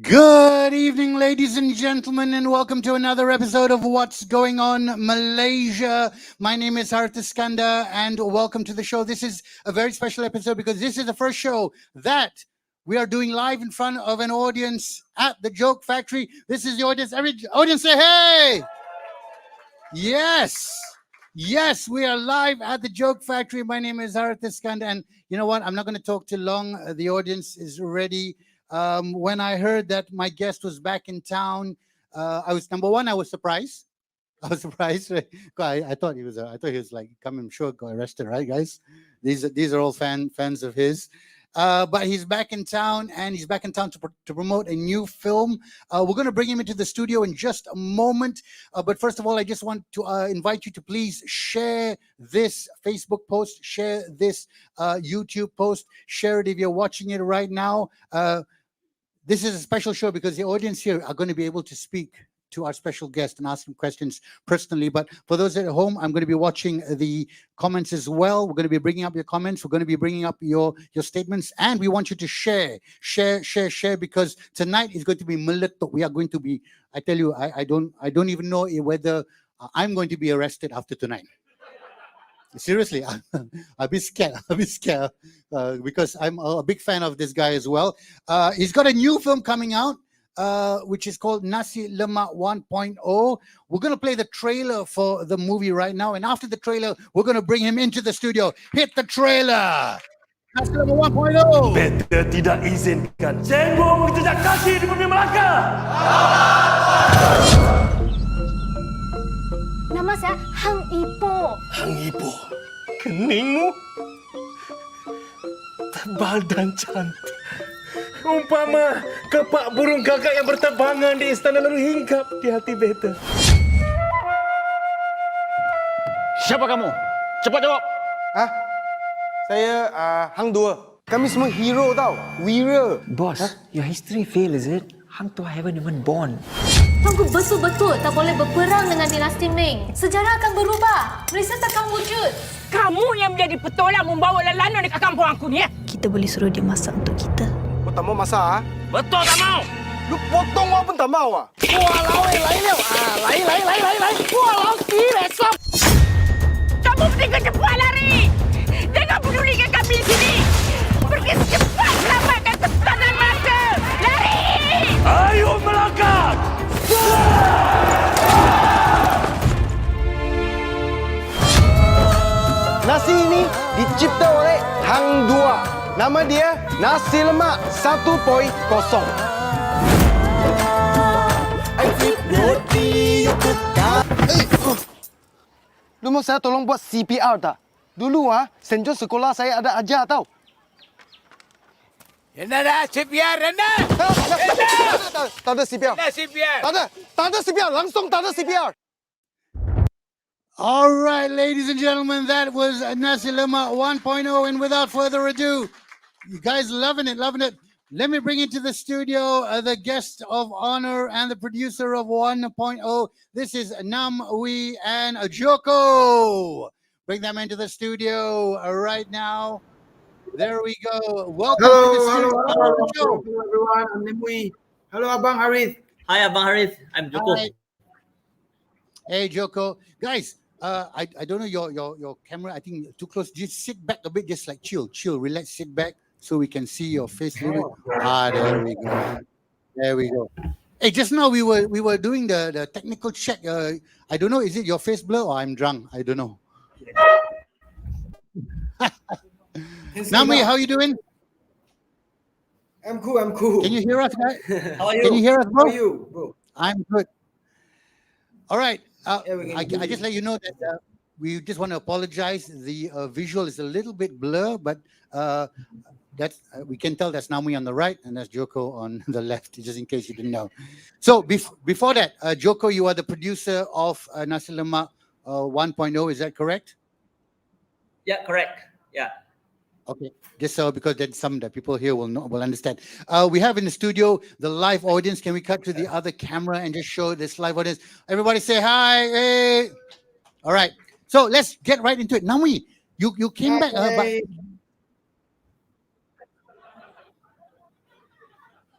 Good evening, ladies and gentlemen, and welcome to another episode of What's Going On Malaysia. My name is Harith, Iskander, and welcome to the show. This is a very special episode because this is the first show that we are doing live in front of an audience at the Joke Factory. This is the audience. Every audience say, hey! Yes, we are live at the Joke Factory. My name is Harith, Iskander, and you know what? I'm not going to talk too long. The audience is ready. When I heard that my guest was back in town, I was surprised. I was surprised. I thought he was like coming short, got arrested, right, guys? These are all fans of his. But he's back in town, and he's back in town to promote a new film. We're going to bring him into the studio in just a moment. But first of all, I just want to invite you to please share this Facebook post, share this YouTube post, share it if you're watching it right now. This is a special show because the audience here are going to be able to speak to our special guest and ask him questions personally. But for those at home, I'm going to be watching the comments as well. We're going to be bringing up your comments. We're going to be bringing up your statements. And we want you to share, because tonight is going to be meletup. We are going to be, I tell you, I don't even know whether I'm going to be arrested after tonight. Seriously, I'll be scared. Because I'm a big fan of this guy as well. He's got a new film coming out, which is called Nasi Lemak 1.0. We're going to play the trailer for the movie right now. And after the trailer, we're going to bring him into the studio. Hit the trailer. Nasi Lemak 1.0. Beta tidak izinkan Cenggung menjejak kaki di bumi Melaka. Nama saya Hang Ipo. Hang Ibu, keningmu tebal dan cantik. Umpama kepak burung gagak yang berterbangan di istana lalu hinggap di hati beta. Siapa kamu? Cepat jawab. Hah? Saya Hang Dua. Kami semua hero tau. Wira. Boss, your history fail, is it? Hang Tuah haven't even born. Tuanku betul-betul tak boleh berperang dengan dinasti Ming. Sejarah akan berubah. Malaysia takkan wujud. Kamu yang menjadi petolak membawa lelana dekat kampung aku ni, ya? Kita boleh suruh dia masak untuk kita. Kau tak mau masak, ha? Betul tak mau? Lu potong apa pun tak mau, ah? Walau, lai. Walau, besok. Kamu mesti cepat lari. Jangan pedulikan kami di sini. Pergi secepat selamatkan tempat dan masa. Lari! Ayo Melaka! Nasi ini dicipta oleh Hang Dua. Nama dia Nasi Lemak 1.0. Lu mau saya tolong buat CPR tak? Dulu St. John sekolah saya ada ajar tau. Dah, CPR, Randa! Tak ada CPR. Tak ada CPR. Langsung tak ada CPR. All right, ladies and gentlemen, that was Nasi Lemak 1.0. And without further ado, you guys loving it. Let me bring into the studio the guest of honor and the producer of 1.0. This is Namewee and Joko. Bring them into the studio right now. There we go. Welcome to the studio. Hello, everyone. I'm Namewee. Hello, Abang Harith. Hi, Abang Harith. I'm Joko. Hi. Hey, Joko. Guys, I don't know your camera. I think too close. Just sit back a bit. Just like chill. Relax. Sit back so we can see your face. There we go. Hey, just now we were doing the technical check. I don't know. Is it your face blur or I'm drunk? I don't know. Namewee, how you doing? I'm cool. I'm cool. Can you hear us, guys? How are Can you you? hear us, How bro? are you, bro? I'm good. All right. Yeah, we can I hear just you. let you know that we just want to apologize. The visual is a little bit blur, but that's we can tell that's Namewee on the right and that's Joko on the left, just in case you didn't know. So before that, Joko, you are the producer of Nasi Lemak 1.0. Is that correct? Yeah, correct. Yeah. Okay, just so because then some that people here will understand. We have in the studio the live audience. Can we cut to the other camera and just show this live audience? Everybody say hi. Hey. All right. So let's get right into it. Namewee, you came back, but Hi.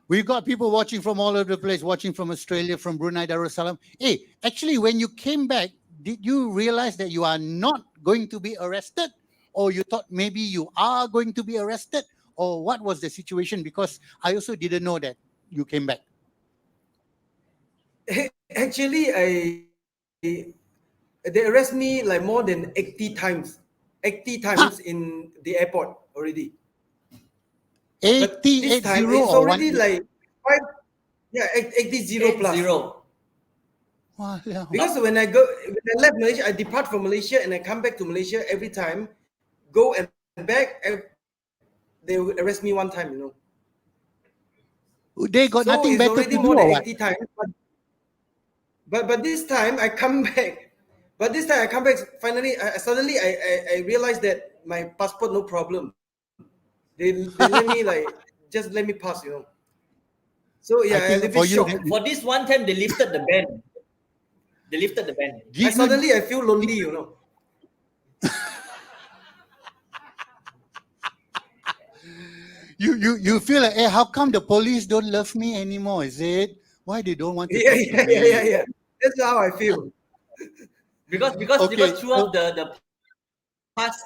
we've got people watching from all over the place, watching from Australia, from Brunei Darussalam. Hey, actually, when you came back, did you realize that you are not going to be arrested? Or you thought maybe you are going to be arrested? Or what was the situation? Because I also didn't know that you came back. Actually, they arrest me like more than 80 times. 80 times in the airport already. But this 80 time it's or already 1? like 5, yeah, 80 plus. 8-0. Wow. Because when I left Malaysia, I depart from Malaysia and I come back to Malaysia every time, go and back, they will arrest me one time, you know. They got So nothing it's better to already do more or than what? 80 times. But this time I come back. But this time I come back. Finally, suddenly I realized that my passport no problem. They let me just let me pass, you know. So I yeah, a think little for bit you, shocked. For this one time, they lifted the ban. They lifted the ban. Suddenly I feel lonely, you know. you feel like, hey, how come the police don't love me anymore? Is it why they don't want to Yeah, talk to yeah, me? yeah, yeah, yeah. That's how I feel. Okay, Because throughout the past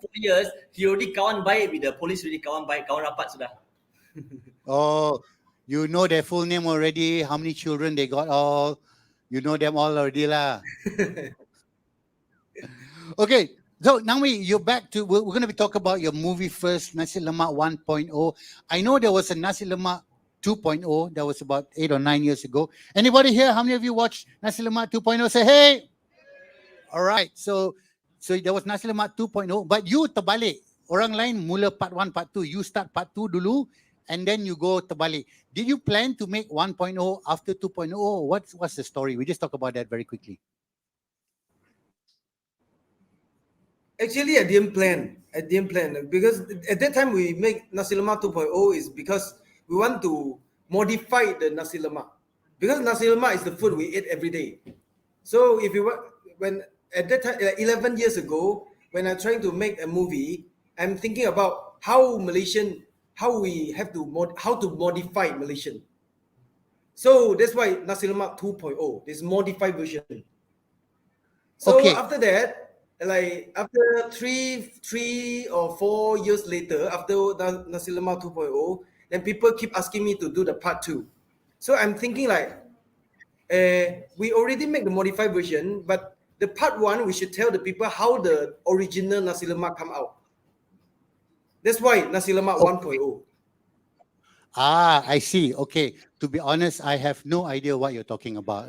4 years, he already kawan baik with the police, already kawan baik, kawan rapat sudah. oh, you know their full name already. How many children they got? All you know them all already, lah. Okay, so now you're back to. We're going to be talking about your movie first, Nasi Lemak 1.0. I know there was a Nasi Lemak 2.0 that was about 8 or 9 years ago. Anybody here? How many of you watched Nasi Lemak 2.0? Say hey. All right, so there was Nasi Lemak 2.0, but you terbalik. Orang lain mula part 1, part 2. You start part 2 dulu, and then you go terbalik. Did you plan to make 1.0 after 2.0? What's the story? We just talk about that very quickly. Actually, I didn't plan. Because at that time we make Nasi Lemak 2.0 is because we want to modify the Nasi Lemak. Because Nasi Lemak is the food we eat every day. So if you want, when at that time, 11 years ago, when I'm trying to make a movie, I'm thinking about how we have to how to modify Malaysian. So that's why Nasi Lemak 2.0, this modified version. So Okay. after that, like after three or 4 years later, after Nasi Lemak 2.0, then people keep asking me to do the part 2. So I'm thinking like, we already make the modified version, but the part 1 we should tell the people how the original Nasi Lemak come out. That's why Nasi Lemak 1.0. Ah, I see. Okay. To be honest, I have no idea what you're talking about.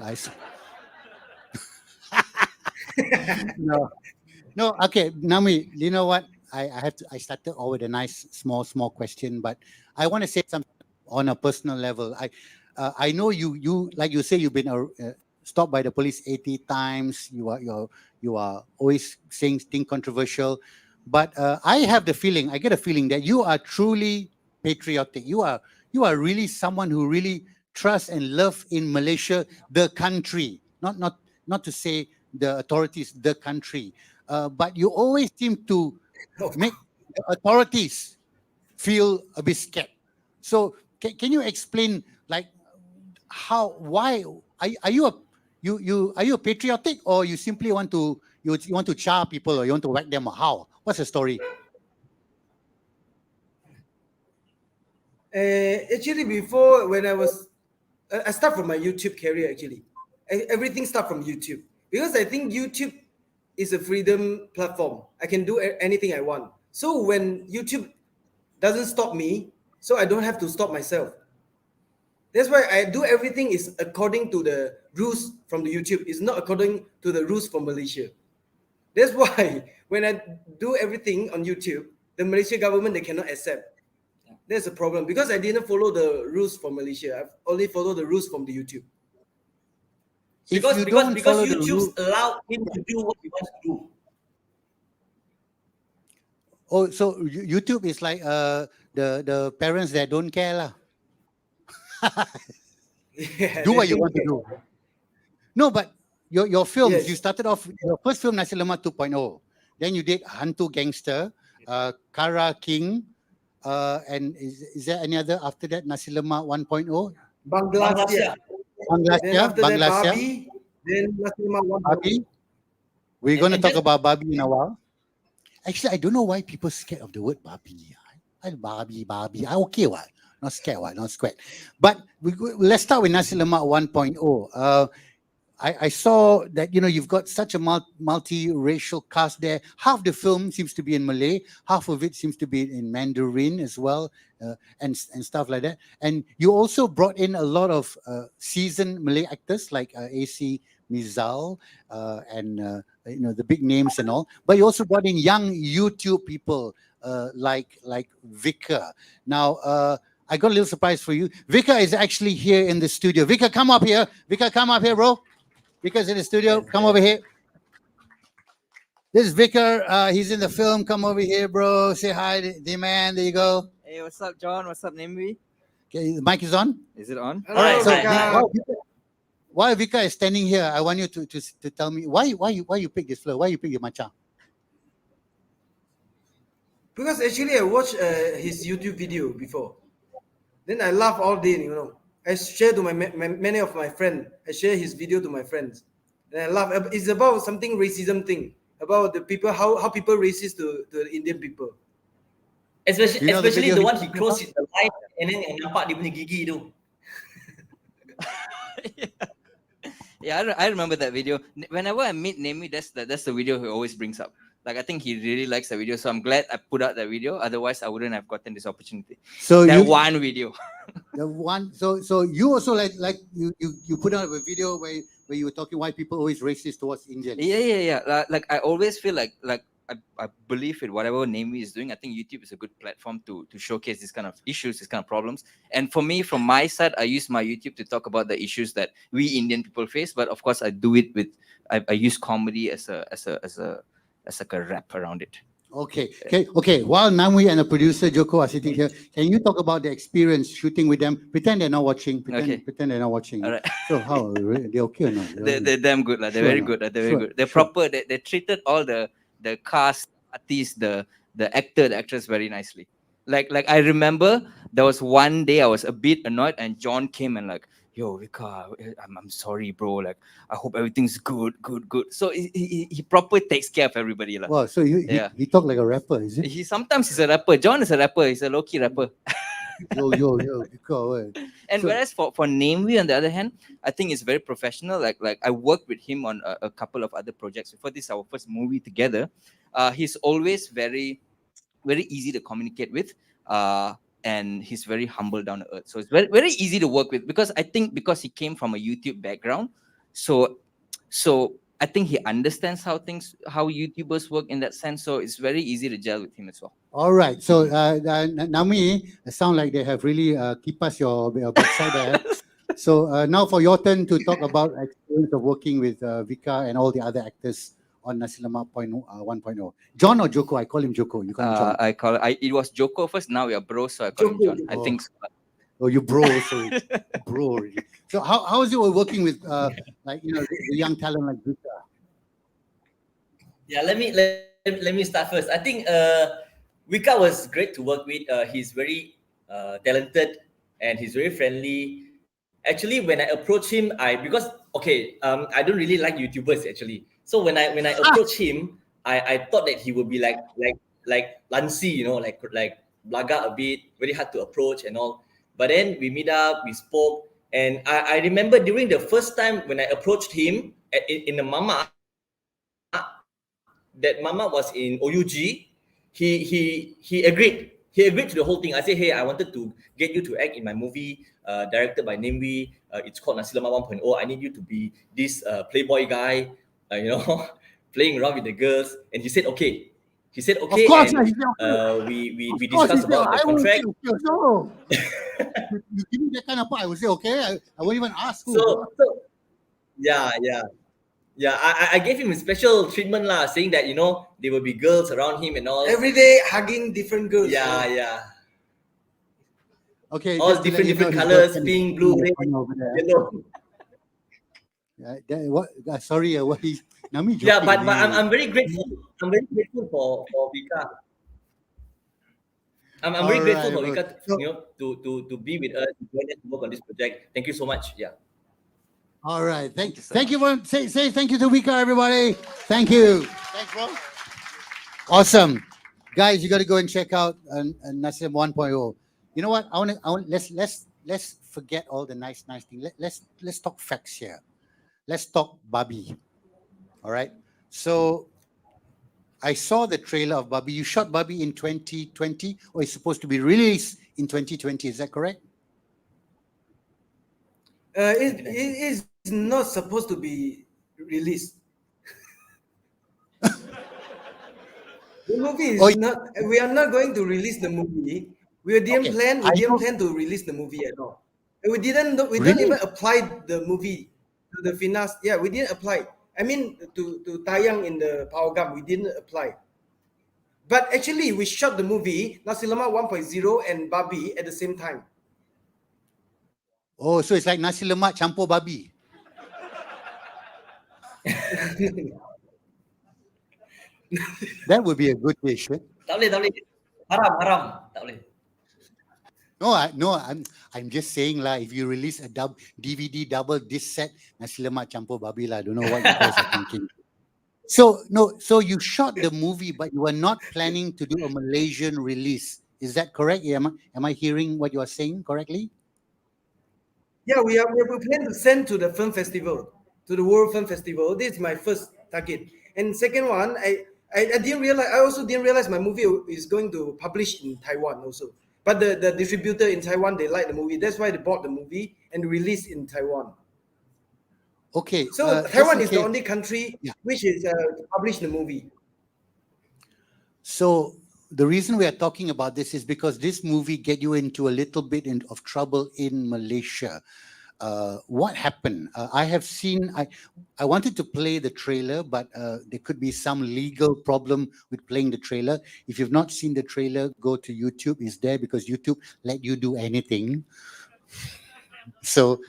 No. Okay, Nami. You know what? I started off with a nice small question, but I want to say something on a personal level. I know you like you say you've been stopped by the police 80 times. You are always saying things controversial, but I get a feeling that you are truly patriotic. You are really someone who really trusts and love in Malaysia, the country. Not to say the authorities, the country. But you always seem to make the authorities feel a bit scared. So can you explain like why are you a patriotic, or you simply want to you want to char people, or you want to whack them, or how? What's the story? Actually, before when I start from my YouTube career. Actually, everything start from YouTube because I think YouTube is a freedom platform. I can do anything I want. So when YouTube doesn't stop me, so I don't have to stop myself. That's why I do everything is according to the rules from the YouTube. It's not according to the rules from Malaysia. That's why when I do everything on YouTube, the Malaysia government, they cannot accept. That's a problem because I didn't follow the rules from Malaysia. I've only followed the rules from the YouTube. If Because you because don't because follow the YouTube's rule, allow him to do what he wants to do. oh, so YouTube is like the parents that don't care lah. Yeah, Do they what you don't want to care. do. No, but your films, Yes. you started off your first film Nasi Lemak 2.0. Then you did Hantu Gangster, Kara King, and is there any other after that Nasi Lemak 1.0? Bangladesh. Bangladesh, Then after that, Bangladesh, Barbie. Then Nasi Lemak 1.0. Barbie. We're And- going to and talk just- about Barbie in a while. Actually, I don't know why people scared of the word Barbie. Barbie. I okay, what? Not scared, what? Not scared. But let's start with Nasi Lemak 1.0. I saw that you've got such a multi-racial cast there. Half the film seems to be in Malay, half of it seems to be in Mandarin as well, and stuff like that. And you also brought in a lot of seasoned Malay actors like AC Mizal and the big names and all. But you also brought in young YouTube people like Vika. Now. I got a little surprise for you. Vika is actually here in the studio. Vika, come up here. Vika, come up here, bro. Vika's in the studio. Come over here. This is Vika. He's in the film. Come over here, bro. Say hi, the man. There you go. Hey, what's up, John? What's up, Namewee? Okay, the mic is on. Is it on? Hello, All right, So Vika. while Vika is standing here, I want you to tell me why you pick this flower? Why you pick the matcha? Because actually I watched his YouTube video before. Then I laugh all day, I share to many of my friends. I share his video to my friends. And I laugh. It's about something racism thing. About the people, how people racist to the Indian people. Especially, You know the especially video the one he- he closed the light and then nampak dia punya gigi tu. Yeah, I remember that video. Whenever I meet Namewee, that's the video he always brings up. Like, I think he really likes the video, so I'm glad I put out that video. Otherwise, I wouldn't have gotten this opportunity. So That you one video. the one so you also like you put out a video where you were talking why people always racist towards Indians. Yeah. Like I always feel like I believe in whatever Namewee is doing. I think YouTube is a good platform to showcase this kind of issues, this kind of problems. And for me, from my side, I use my YouTube to talk about the issues that we Indian people face. But of course, I do it with I use comedy as like a wrap around it. Okay. While Namewee and the producer Joko are sitting here, can you talk about the experience shooting with them? Pretend they're not watching. Pretend they're not watching. All right. So how they okay or not? They're damn good, like. They're Sure very or not? good. They're very Sure, good. They're sure. proper. They treated all the cast, artists, the actor, the actress very nicely. Like I remember there was one day I was a bit annoyed and John came and like, yo, Vika, I'm sorry, bro. Like, I hope everything's good. So he proper takes care of everybody. Like. Wow, so he talk like a rapper, is it? Sometimes he's a rapper. John is a rapper. He's a low-key rapper. yo, Vika, And So- whereas for Namewee, on the other hand, I think it's very professional. Like I worked with him on a couple of other projects. Before this, our first movie together. He's always very, very easy to communicate with. And he's very humble, down to earth. So it's very, very easy to work with because I think because he came from a YouTube background, so I think he understands how YouTubers work in that sense. So it's very easy to gel with him as well. All right. So Namewee, it sound like they have really keep us your backside there. So now for your turn to talk about experience of working with Vika and all the other actors on Nasi Lemak 1.0. John or Joko? I call him Joko. You call him John. It was Joko first. Now we are bros, so I call him Joko. John. I think so. Oh, you bro, so bro. Really. So how is it working with the young talent like Vika? Yeah, let me start first. I think Vika was great to work with. He's very talented and he's very friendly. Actually, when I approach him, I don't really like YouTubers actually. So when I approach him, I thought that he would be like Lancy, like blaga a bit, very hard to approach and all. But then we meet up, we spoke, and I remember during the first time when I approached him in the Mama, that Mama was in OUG, he agreed he agreed to the whole thing. I said, hey, I wanted to get you to act in my movie, directed by Namewee. It's called Nasi Lemak 1.0. I need you to be this playboy guy, playing around with the girls. And he said, okay. He said, okay, Of course, and he said, okay. we Of course, he discussed said, about the I will say contract. okay. No. You give me that kind of part, I will say okay. I won't even ask who. So yeah. I gave him a special treatment lah, saying that there will be girls around him and all. Every day hugging different girls. Yeah. Okay, All just to let you different know, his colors, girlfriend pink, is blue, in the red, corner over there. yellow. What? Sorry, what he? Nami Yeah, joking, but really. I'm very grateful. I'm very grateful for Vika. I'm very grateful for Alright, Vika, so- to be with us, to join us to work on this project. Thank you so much. Yeah. All right, thank you for say thank you to Vika, everybody. Thank you. Thanks, bro. Awesome, guys. You got to go and check out Nasi Lemak 1.0. You know what? I want let's forget all the nice things. Let's talk facts here. Let's talk Babi. All right. So I saw the trailer of Babi. You shot Babi in 2020, or it's supposed to be released in 2020. Is that correct? It is not supposed to be released. The movie is not. We are not going to release the movie. We didn't plan. We didn't plan to release the movie at all. And we didn't. We don't Really? even apply the movie to the finance. Yeah, we didn't apply. I mean, to tayang in the Pawagam, we didn't apply. But actually, we shot the movie Nasi Lemak 1.0 and Babi at the same time. Oh, so it's like Nasi Lemak campur Babi. That would be a good dish. Eh? Tak boleh. Haram. Tak boleh. No, I'm just saying lah. If you release a DVD double disc set, Nasi Lemak campur Babi lah. I don't know what you guys are thinking. So you shot the movie, but you were not planning to do a Malaysian release. Is that correct? Am I hearing what you are saying correctly? Yeah, we plan to send to the film festival, to the World Film Festival. This is my first target. And second one, I didn't realize. I also didn't realize my movie is going to publish in Taiwan also. But the distributor in Taiwan, they like the movie. That's why they bought the movie and released in Taiwan. Okay. So Taiwan is the only country which is published the movie. So the reason we are talking about this is because this movie get you into a little bit of trouble in Malaysia. What happened? I have seen. I wanted to play the trailer, but there could be some legal problem with playing the trailer. If you've not seen the trailer, go to YouTube. It's there because YouTube let you do anything. So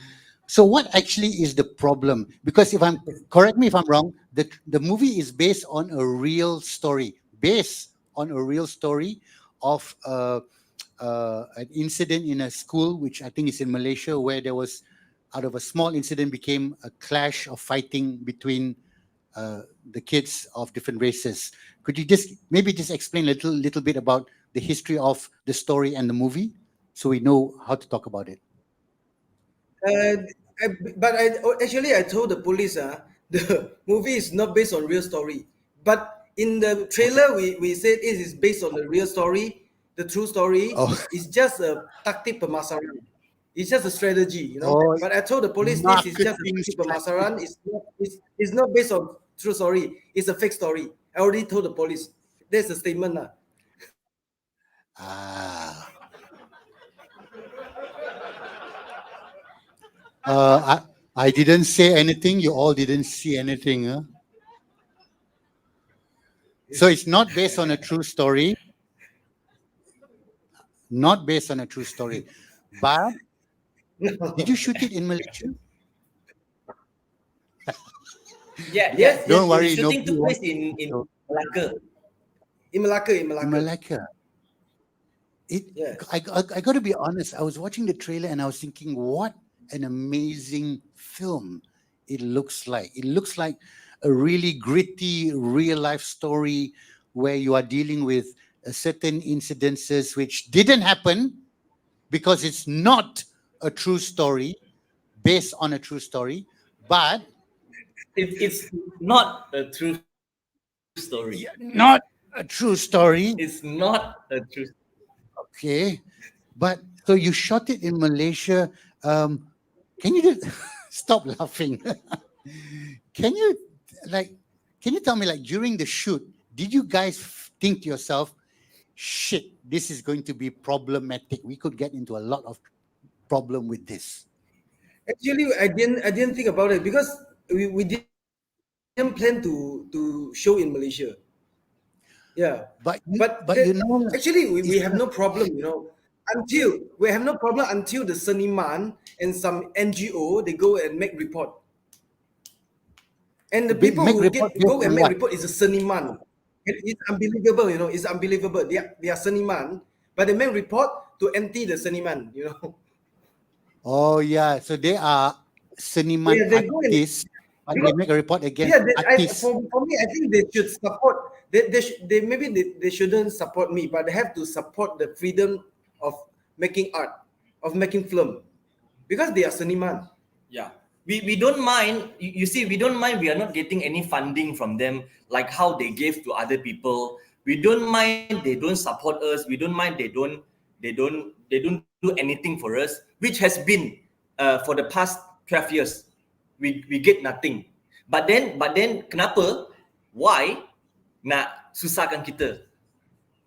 what actually is the problem? Because correct me if I'm wrong, the movie is based on a real story. Of an incident in a school, which I think is in Malaysia, where there was, out of a small incident, became a clash of fighting between the kids of different races. Could you just explain a little bit about the history of the story and the movie, so we know how to talk about it? I told the police the movie is not based on real story. But in the trailer, we said it is based on the real story, the true story. It's just a tactic pemasaran. It's just a strategy, But I told the police this is just a tactic pemasaran. It's not based on true story. It's a fake story. I already told the police. There's a statement. I didn't say anything. You all didn't see anything. Huh? So it's not based on a true story. Not based on a true story. But did you shoot it in Malaysia? Yes. Don't worry. Shooting took place in Malacca. In Malacca. I got to be honest. I was watching the trailer and I was thinking, what an amazing film it looks like. It looks like a really gritty, real life story where you are dealing with certain incidences which didn't happen because it's not a true story, based on a true story, but it's not a true story. Not a true story. It's not a true. Okay, but so you shot it in Malaysia. Can you just stop laughing? Can you like? Can you tell me, like, during the shoot, did you guys think to yourself, "Shit, this is going to be problematic. We could get into a lot of problem with this." Actually, I didn't think about it because we didn't plan to show in Malaysia. Yeah, But but you know, actually we it's have no problem, until we have no problem until the Seniman and some NGO they go and make report, and the people make who report go based and on make what? report is a Seniman. It's unbelievable, it's unbelievable. They are Seniman, but they make report to anti the Seniman. Oh yeah, so they are seniman Yeah, they go and artists, but they because make a report against yeah, artists. for me, I think they should support. They maybe they shouldn't support me, but they have to support the freedom of making art, of making film, because they are seniman. Yeah. We don't mind, you see, we don't mind we are not getting any funding from them like how they gave to other people. We don't mind they don't support us. We don't mind they don't do anything for us, which has been for the past 12 years. We get nothing. But then kenapa? Why nak susahkan kita?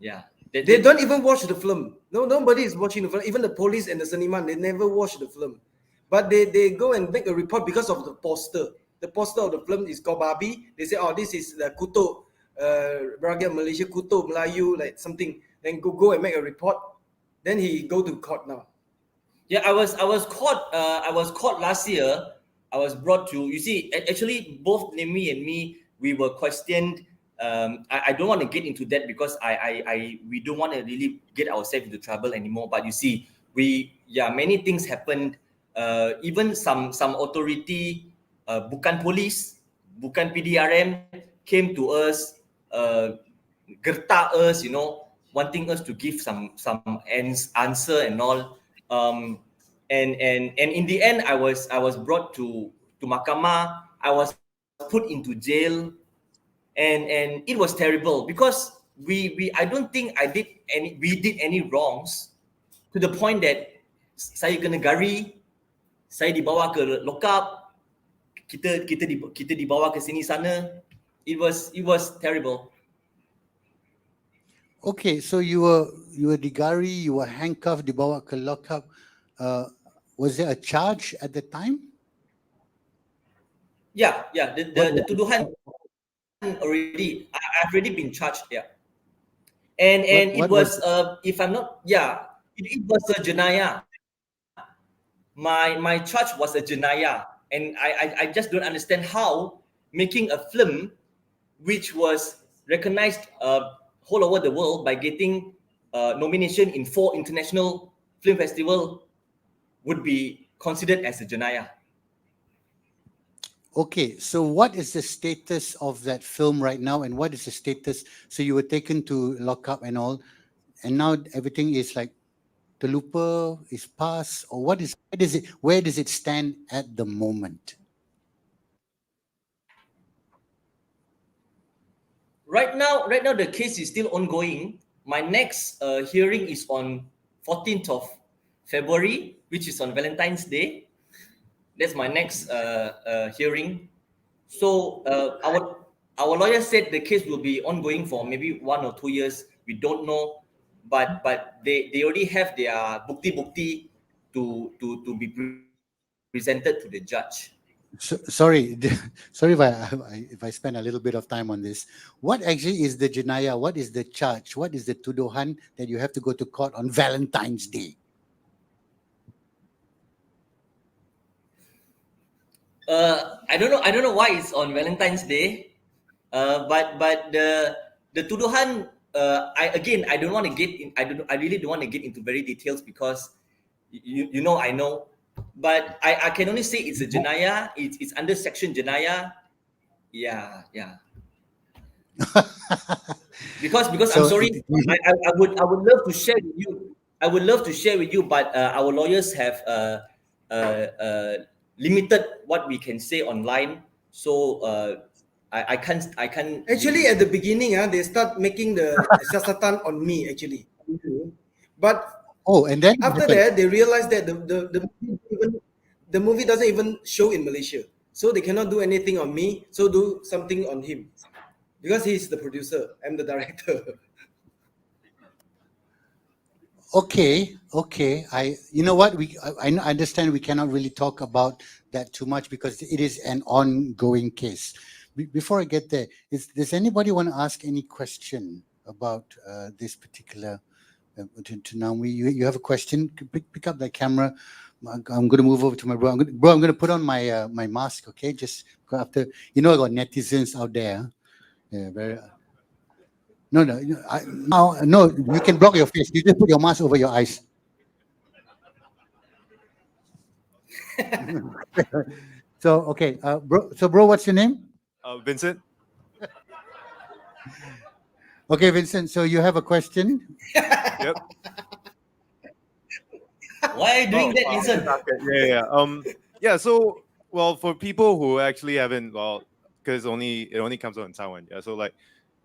Yeah. They don't even watch the film. No, nobody is watching the film. Even the police and the seniman, they never watch the film. But they go and make a report because of the poster. The poster of the film is called Babi. They say, oh, this is the Kuto, Rakyat Malaysia, Kuto, Melayu, like something. Then go and make a report. Then he go to court now. Yeah, I was caught last year. I was brought to, you see, actually both Namewee and me, we were questioned. I don't want to get into that because we don't want to really get ourselves into trouble anymore. But you see, many things happened. Even some authority, bukan police, bukan PDRM, came to us, gertak us, wanting us to give some answer and all. And in the end, I was brought to mahkamah. I was put into jail, and it was terrible because I don't think we did any wrongs to the point that saya kena gari, saya dibawa ke lock up, kita dibawa ke sini sana. It was terrible. Okay, so you were digari, you were handcuffed, dibawa ke lockup. Was there a charge at the time? Yeah. The tuduhan already. I've already been charged. Yeah. And What it was if I'm not, it was a jenayah. My charge was a jenayah, and I just don't understand how making a film which was recognized whole over the world by getting nomination in 4 international film festival would be considered as a jenayah. Okay, so what is the status of that film right now, and what is the status? So you were taken to lockup and all, and now everything is like terlupa, is passed, or where does it stand at the moment? Right now, the case is still ongoing. My next hearing is on 14th of February, which is on Valentine's Day. That's my next hearing. So our lawyer said the case will be ongoing for maybe 1 or 2 years. We don't know, but they already have their bukti to be presented to the judge. Sorry, sorry if I spend a little bit of time on this. What actually is the jenayah? What is the charge? What is the tuduhan that you have to go to court on Valentine's Day? I don't know why it's on Valentine's Day, but the tuduhan. I don't want to get in. I really don't want to get into very details because I know, but I can only say it's a jenayah. It's under section jenayah. Yeah. Because So I'm sorry, I would love to share with you. I would love to share with you, but our lawyers have limited what we can say online. So I can't. Actually, at the beginning, they start making the siasatan on me. Actually, But Oh, and then after that, they realized that the movie doesn't even show in Malaysia, so they cannot do anything on me. So do something on him, because he's the producer. I'm the director. Okay, okay. You know what? I understand we cannot really talk about that too much because it is an ongoing case. Before I get there, does anybody want to ask any question about this particular to Namewee? You have a question? Pick up that camera. I'm going to move over to my bro. I'm going to put on my my mask. Okay, just after I got netizens out there. Yeah, very. No, no, you can block your face. You just put your mask over your eyes. So, okay, bro, what's your name? Vincent. Okay, Vincent. So you have a question? Yep. Why are you doing that, Vincent? Yeah. So, well, for people who actually haven't, because it only comes out in Taiwan. Yeah. So, like,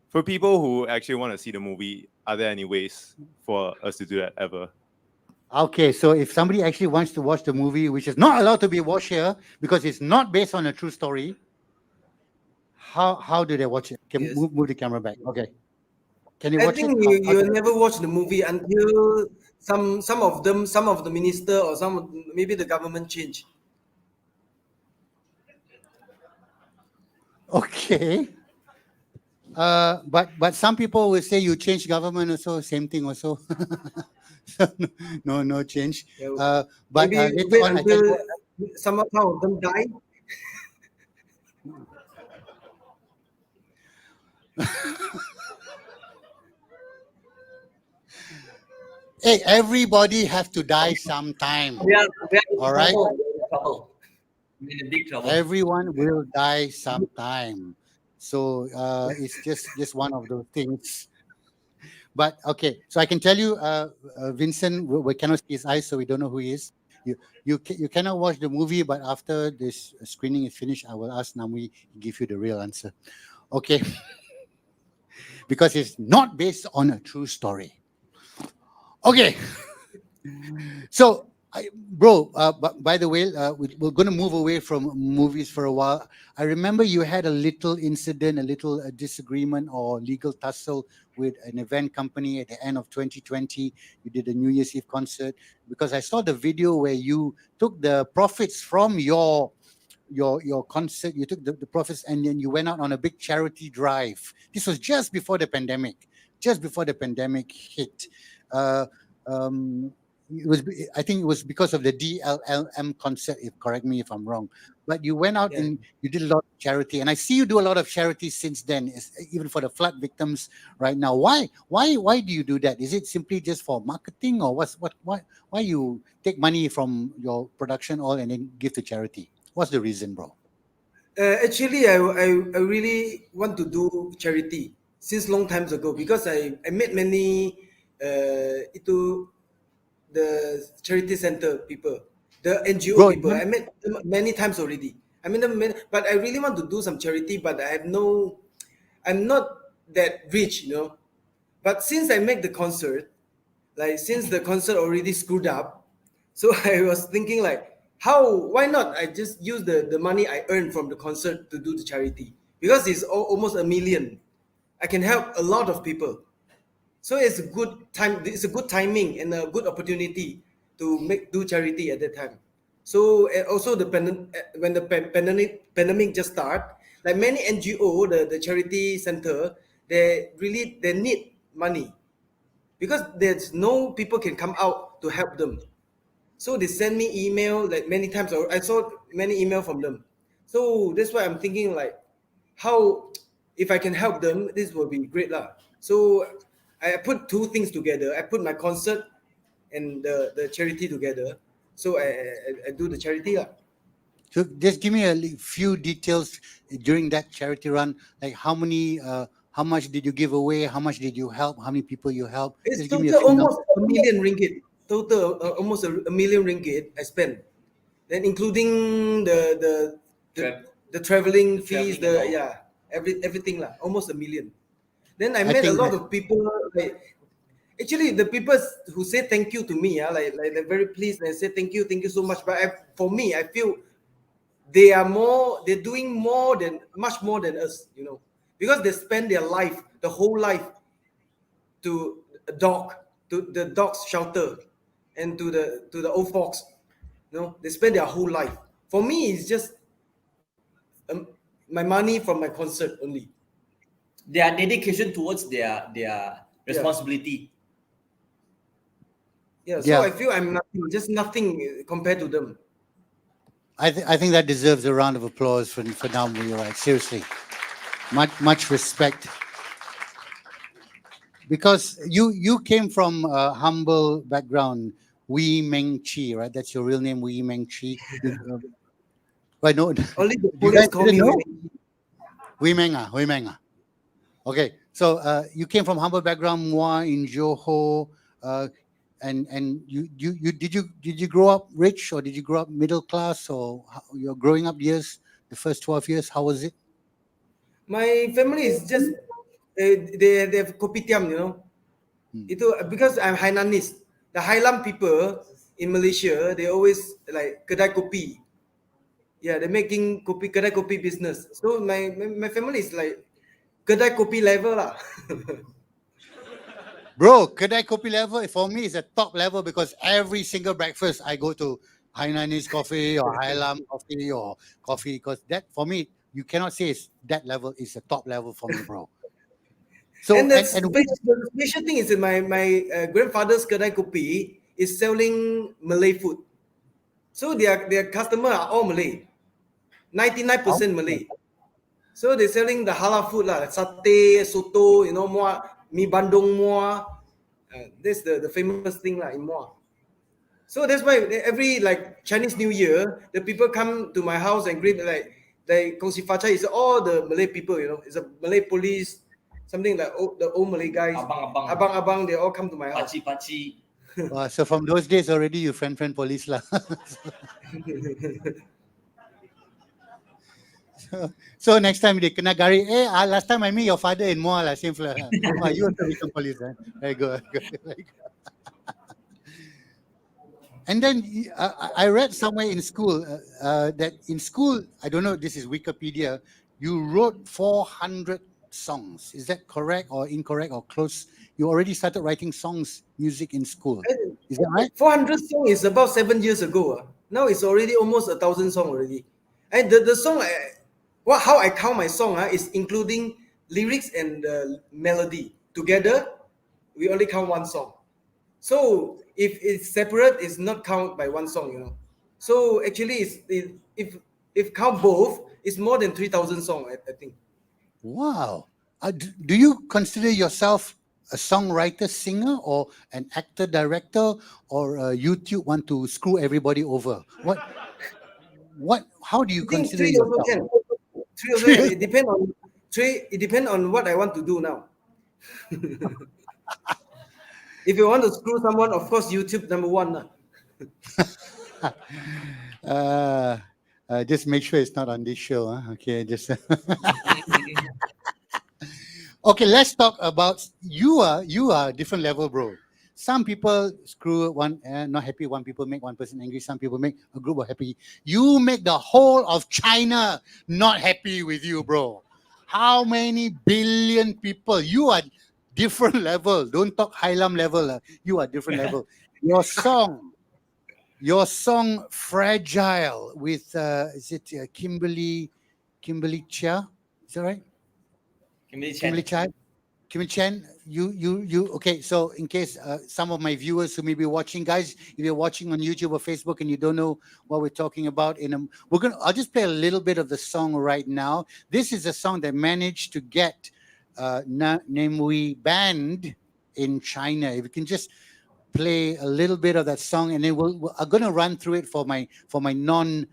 for people who actually want to see the movie, are there any ways for us to do that ever? Okay, so if somebody actually wants to watch the movie, which is not allowed to be watched here because it's not based on a true story, how do they watch it? Can Yes. move the camera back? Okay, can you I watch think it? you never watch the movie until some of the minister or maybe the government change. Okay. But some people will say you change government also, same thing also. No change. Yeah, But maybe later wait on, I tell you until what, some of them die. hey, everybody has to die sometime. We are in All right. trouble. We are in trouble. We're in big trouble. Everyone will die sometime. So it's just one of those things. But okay, so I can tell you, Vincent, we cannot see his eyes, so we don't know who he is. You cannot watch the movie, but after this screening is finished, I will ask Namewee to give you the real answer. Okay, because it's not based on a true story. Okay, so. Bro, by the way, we're going to move away from movies for a while. I remember you had a little incident, a little disagreement or legal tussle with an event company at the end of 2020. You did a New Year's Eve concert because I saw the video where you took the profits from your concert. You took the profits and then you went out on a big charity drive. This was just before the pandemic, hit. I think it was because of the DLLM concert. Correct me if I'm wrong, but you went out and you did a lot of charity, and I see you do a lot of charity since then, even for the flood victims right now. Why do you do that? Is it simply just for marketing, or why you take money from your production all and then give to charity? What's the reason, bro? Actually, I really want to do charity since long times ago because I met many the charity center people, the NGO Bro, people. I met them many times already. I mean, but I really want to do some charity, but I'm not that rich, But since I make the concert, since the concert already screwed up, so I was thinking why not I just use the money I earned from the concert to do the charity because it's almost 1 million. I can help a lot of people. So it's a good time. It's a good timing and a good opportunity to do charity at that time. So also when the pandemic just start, like many NGO, the charity center, they need money because there's no people can come out to help them. So they send me email like many times. I saw many email from them. So that's why I'm thinking how if I can help them, this will be great lah. So I put two things together. I put my concert and the charity together. So I do the charity lah. So just give me a few details during that charity run, like how much did you give away? How much did you help? How many people you help? It's Just give me a total few almost numbers. 1 million ringgit. Total almost 1 million ringgit I spent. Then including the traveling fees, Traveling and all. everything lah, almost 1 million. Then I I met a think lot that of people. actually the people who say thank you to me, like they're very pleased and say thank you so much. But for me, I feel they're doing much more than us, because they spend their life, the whole life, to a dog, to the dog's shelter, and to the old folks. They spend their whole life. For me, it's just my money from my concert only. Their dedication towards their responsibility. Yeah, so Yeah. I feel I'm nothing, just nothing compared to them. I think that deserves a round of applause for Namewee, right? Seriously, much respect. Because you came from a humble background, Wee Meng Chi, right? That's your real name, Wee Meng Chi. Right? No, Only the you police guys call didn't me. know? Wee Meng. Okay, so you came from humble background, Mua in Johor, and did you grow up rich, or did you grow up middle class, or your growing up years, the first 12 years, how was it? My family is just they have kopitiam, Itu because I'm Hainanese. The Hailam people in Malaysia, they always like kedai kopi. Yeah, they're making kedai kopi business. So my family is like kedai kopi level lah. Bro, Kedai Kopi level for me is a top level because every single breakfast I go to Hainanese coffee or Hailam coffee or coffee, because that for me you cannot say it's that level is a top level for me, bro. So And the special thing is that my grandfather's kedai kopi is selling Malay food. So their customer are all Malay, 99% Malay. So they're selling the halal food lah, like satay, soto, muah, mi bandung muah. That's the famous thing lah in muah. So that's why every like Chinese New Year, the people come to my house and greet like Kong Si Fa Chai is all the Malay people, It's a Malay police, something like the old Malay guys. Abang, they all come to my house. Paci. so from those days already you friend police lah. So next time they kena gari, last time I meet your father in Muar lah, same fella. You also become police, eh? Very good. Very good. And then I read somewhere in school that in school, I don't know, this is Wikipedia, you wrote 400 songs. Is that correct or incorrect or close? You already started writing songs, music in school. Is that right? 400 song is about 7 years ago. Now it's already almost 1,000 song already. And the song, how I count my song is including lyrics and melody. Together, we only count one song. So if it's separate, it's not count by one song, So actually, if count both, it's more than 3,000 song, I think. Wow. Do you consider yourself a songwriter, singer, or an actor, director, or YouTube want to screw everybody over? What? How do you I think consider three also yourself? can. Three also can. It depends on what I want to do now. If you want to screw someone, of course, YouTube number one. Just make sure it's not on this show. Huh? Okay, just okay. Let's talk about you are a different level, bro. Some people screw one, not happy. One people make one person angry. Some people make a group of happy. You make the whole of China not happy with you, bro. How many billion people? You are different level. Don't talk Hailam level. You are different level. Your song Fragile with is it Kimberly Chia? Is that right? Kimberly Chen, you okay, so in case some of my viewers who may be watching, guys, if you're watching on YouTube or Facebook and you don't know what we're talking about, I'll just play a little bit of the song right now. This is a song that managed to get Namewee banned in China. If you can just play a little bit of that song, and then I'm going to run through it for my non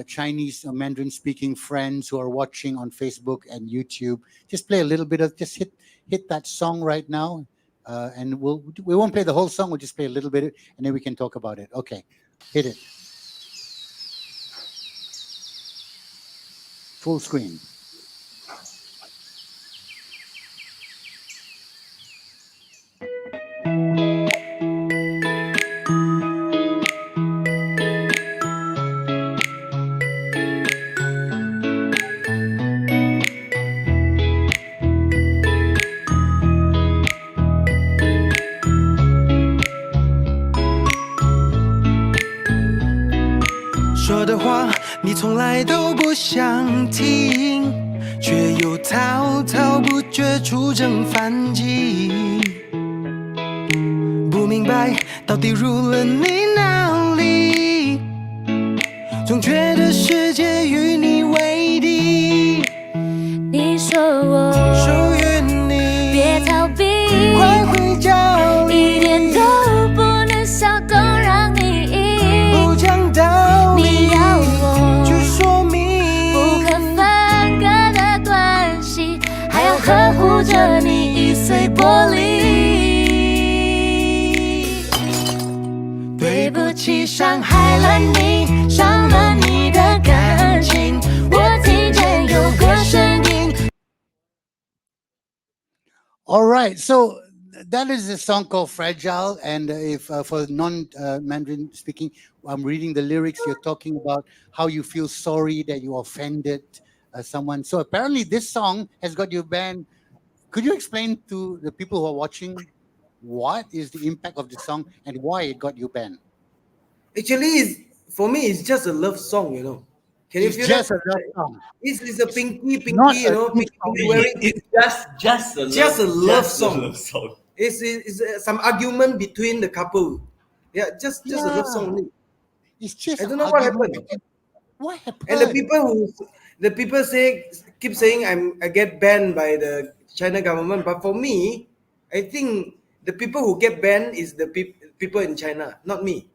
Chinese or Mandarin speaking friends who are watching on Facebook and YouTube. Just play a little bit of, just hit that song right now, and we won't play the whole song. We'll just play a little bit, and then we can talk about it. Okay, hit it. Full screen. 的话你从来都不想听，却又滔滔不绝出征反击。不明白到底入了你哪里，总觉得世界与你为敌。你说我属于你，别逃避，快回家里，一点都不能小动让你赢。不讲道理，你要我去说明不可分割的关系，还要呵护着你易碎玻璃。对不起，伤害了你，伤了你的感情。我听见有个声音。All right, so that is a song called Fragile. And if for non-Mandarin speaking, I'm reading the lyrics, you're talking about how you feel sorry that you offended someone. So apparently this song has got you banned. Could you explain to the people who are watching what is the impact of the song and why it got you banned? Actually, for me, it's just a love song, you know. Can you It's feel just that? a love song. It's a pinky, Not you know, a true pinky song. wearing. It's just a love just song. A love song. It's some argument between the couple. Yeah, just a love Yeah. song only. It's just I an don't know what argument. happened. What happened? And the people keep saying I get banned by the China government, but for me, I think the people who get banned is the people in China, not me,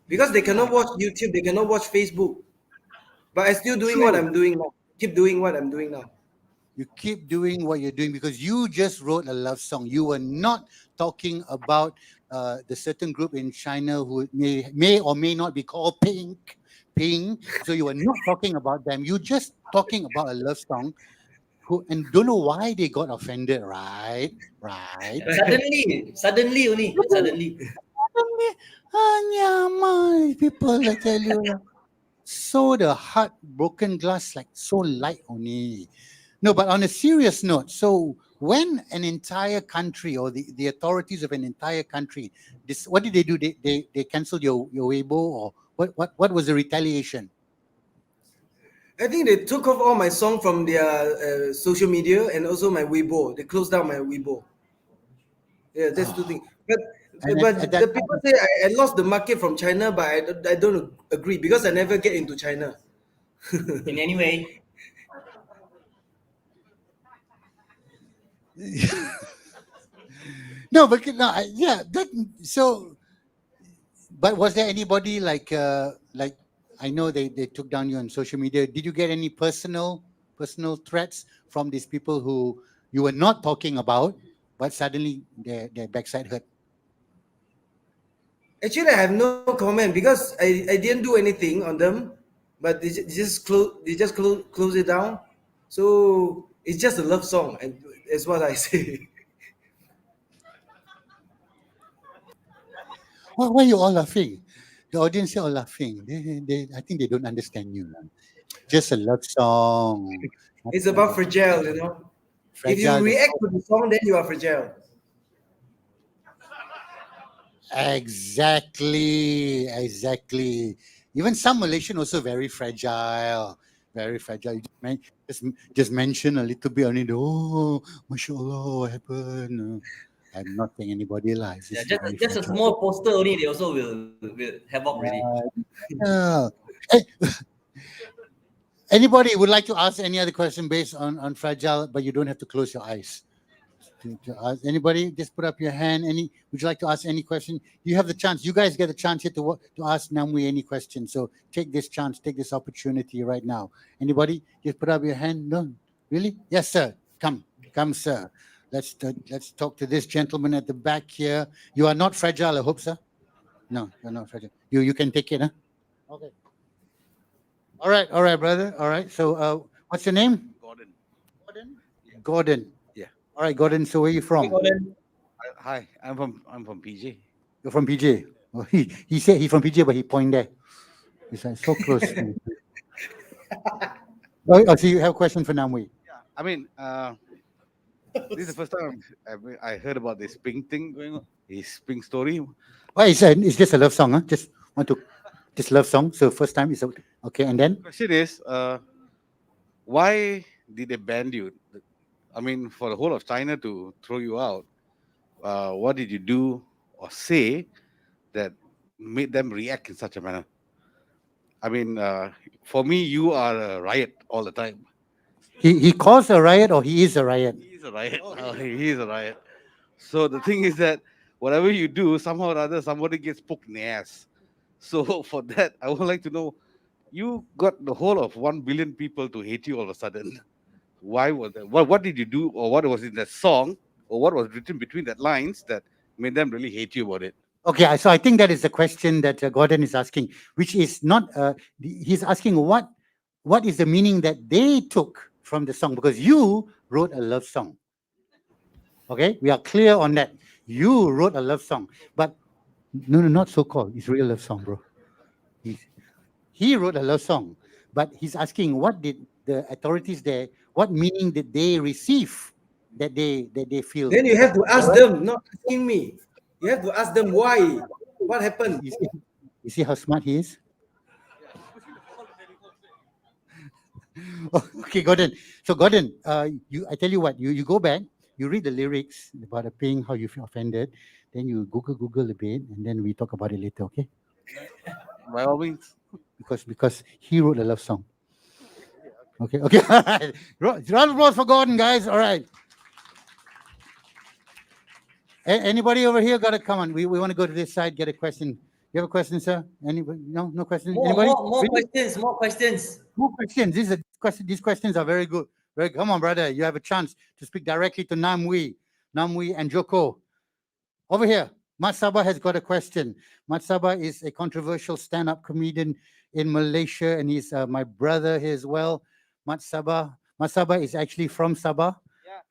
because they cannot watch YouTube, they cannot watch Facebook. But I still doing what I'm doing now. Keep doing what I'm doing now. You keep doing what you're doing because you just wrote a love song. You were not talking about the certain group in China who may or may not be called Pink. So you were not talking about them. You just talking about a love song, and don't know why they got offended, right? Right. Suddenly only. Suddenly. My people, I tell you, so the heart broken glass like so light only. No, but on a serious note, so when an entire country or the authorities of an entire country, what did they do? They canceled your Weibo, or what was the retaliation? I think they took off all my song from their social media and also my Weibo. They closed down my Weibo. Yeah, that's two things. And But at the that people say I lost the market from China, but I don't agree because I never get into China. In any way. No, but no, yeah, so. But was there anybody like I know they took down you on social media? Did you get any personal threats from these people who you were not talking about, but suddenly their backside hurt? Actually, I have no comment because I didn't do anything on them, but they just close it down. So it's just a love song, and that's what I say. Why are you all laughing? The audience are all laughing. I think they don't understand you. Just a love song. It's about fragile, you know. If you Fragile. react to the song, then you are fragile. Exactly. Even some Malaysian also very fragile. Very fragile. Just mention a little bit only. Oh, mashallah, what happened? I'm not saying anybody lies. Yeah, just a small poster only, they also will have up already. Yeah. Hey, anybody would like to ask any other question based on fragile, but you don't have to close your eyes. To ask anybody, just put up your hand. Would you like to ask any question? You have the chance. You guys get a chance here to ask Namewee any question. So take this chance, take this opportunity right now. Anybody, just put up your hand. No, really? Yes, sir. Come, sir. Let's talk to this gentleman at the back here. You are not fragile, I hope, sir. No, you're not fragile. You can take it, huh? Okay. All right, brother. All right. So, what's your name? Gordon. Yeah. All right, Gordon. So, where are you from? Hi, I'm from PJ. You're from PJ. Oh, he said he's from PJ, but he pointed there. He's like so close. Oh, so you have a question for Namewee? Yeah. I mean, this is the first time I heard about this Pink thing going on. His Pink story. Well, it's just a love song, huh? Just want to This love song. So first time is okay, and then Question is, why did they ban you? I mean, for the whole of China to throw you out, what did you do or say that made them react in such a manner? I mean, for me, you are a riot all the time. he caused a riot or he is a riot. He is a riot. He is a riot. So the thing is that whatever you do, somehow or other, somebody gets poked in the ass. So for that, I would like to know, you got the whole of 1 billion people to hate you all of a sudden. Why was that? What did you do, or what was in that song, or what was written between that lines that made them really hate you about it? Okay, so I think that is the question that Gordon is asking, which is not. He's asking what is the meaning that they took from the song, because you wrote a love song. Okay, we are clear on that. You wrote a love song, but no, not so called. It's real love song, bro. He wrote a love song, but he's asking what did the authorities there, what meaning did they receive that they feel. Then you have to ask them, not asking me. You have to ask them why. What happened? You see how smart he is? Okay, Gordon. So Gordon, I tell you what, you go back, you read the lyrics about the pain, how you feel offended, then you Google a bit, and then we talk about it later, okay? By all means. Because he wrote a love song. Okay. Round of applause for Gordon, guys. All right. Anybody over here got a comment? We want to go to this side, get a question. You have a question, sir? Anybody? No question. Anybody? More questions. More questions. More questions. These questions are very good. Come on, brother. You have a chance to speak directly to Namewee and Joko. Over here, Mat Sabah has got a question. Mat Sabah is a controversial stand-up comedian in Malaysia, and he's my brother here as well. Mat Sabah is actually from Sabah. Yeah.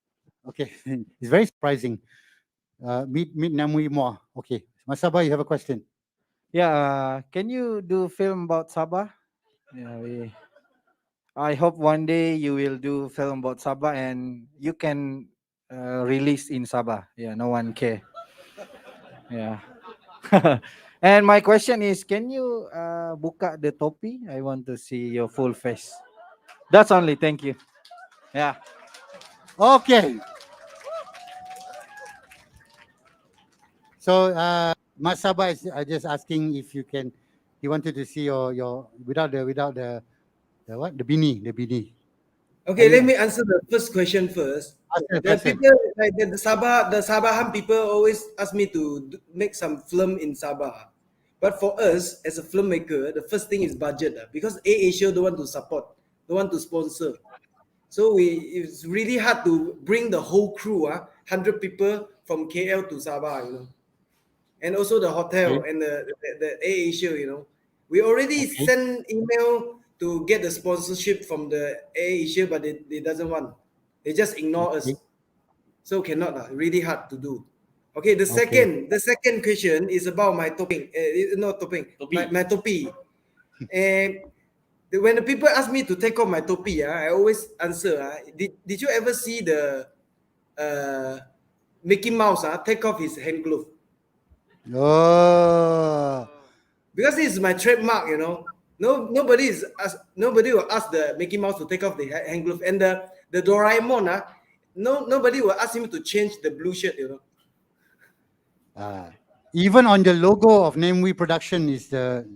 Okay, it's very surprising. Meet Namewee more. Okay, Mat Sabah, you have a question. Yeah, can you do film about Sabah? I hope one day you will do film about Sabah and you can release in Sabah. Yeah, no one care. Yeah. And my question is, can you buka the topi? I want to see your full face. That's only. Thank you. Yeah. Okay. So Mat Sabah is just asking if you can. He wanted to see your without the what, the bini. Okay, let me answer the first question first. The people like the Sabahan people always ask me to make some film in Sabah. But for us as a filmmaker, the first thing is budget because Asia don't want to support, don't want to sponsor. So it's really hard to bring the whole crew, 100 people from KL to Sabah, and also the hotel and the Asia, We already sent email to get the sponsorship from the Asia, but they doesn't want. They just ignore us. So cannot, really hard to do. Okay, the second question is about my topping. Not topping, my topi. And when the people ask me to take off my topi, I always answer. Did you ever see the Mickey Mouse take off his hand glove? Oh. Because this is my trademark, Nobody will ask the Mickey Mouse to take off the hand glove, and the Doraemon, nobody will ask him to change the blue shirt, Even on the logo of Namewee Production is the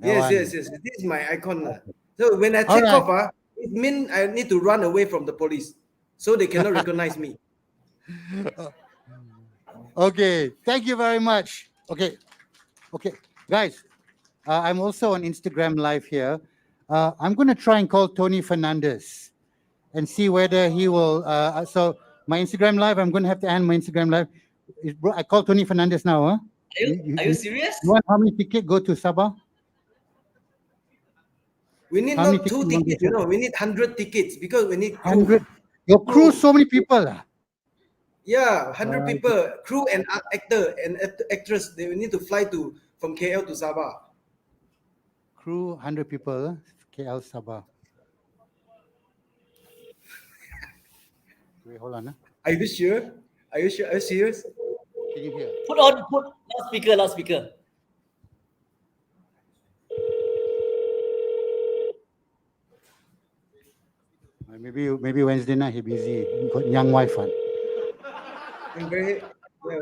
yes. This is my icon. So when I take off, it means I need to run away from the police, so they cannot recognize me. Okay, thank you very much. Okay, guys, I'm also on Instagram Live here. I'm going to try and call Tony Fernandez and see whether he will. So my Instagram Live, I'm going to have to end my Instagram Live. I call Tony Fernandez now, huh? Are you serious? You want how many tickets go to Sabah? We need not 2 tickets, we need 100 tickets because we need crew. 100. Your crew, so many people. Yeah, 100 people, crew and actor and actress. They will need to fly from KL to Sabah. Crew, 100 people, KL Sabah. Wait, hold on. Are you sure? Are you serious? Can you hear? Put loudspeaker. Maybe Wednesday night he busy. He got young wife. One. I'm very, yeah.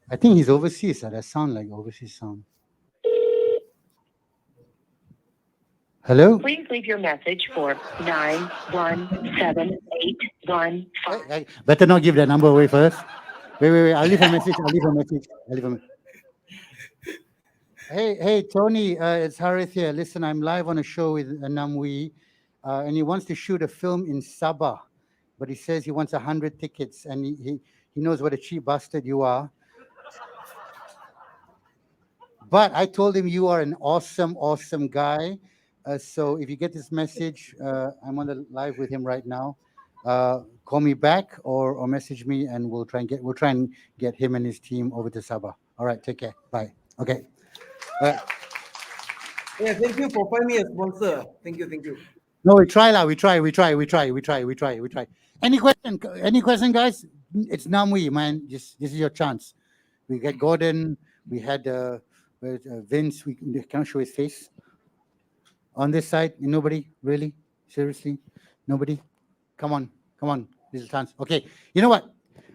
I think he's overseas. That sound like overseas sound. Hello? Please leave your message for 917815. Better not give that number away first. Wait. I'll leave a message. Hey, Tony, it's Harith here. Listen, I'm live on a show with Namewee, and he wants to shoot a film in Sabah, but he says he wants 100 tickets, and he knows what a cheap bastard you are. But I told him you are an awesome guy. So if you get this message, I'm on the live with him right now. Call me back or message me, and we'll try and get him and his team over to Sabah. All right, take care. Bye. Okay. Yeah, thank you for finding me a sponsor. Thank you. No, we try. Any question, guys? It's Namewee, man. This is your chance. We got Gordon. We had Vince. We can't show his face. On this side, nobody really, seriously, nobody. Come on. This is a chance. Okay, you know what?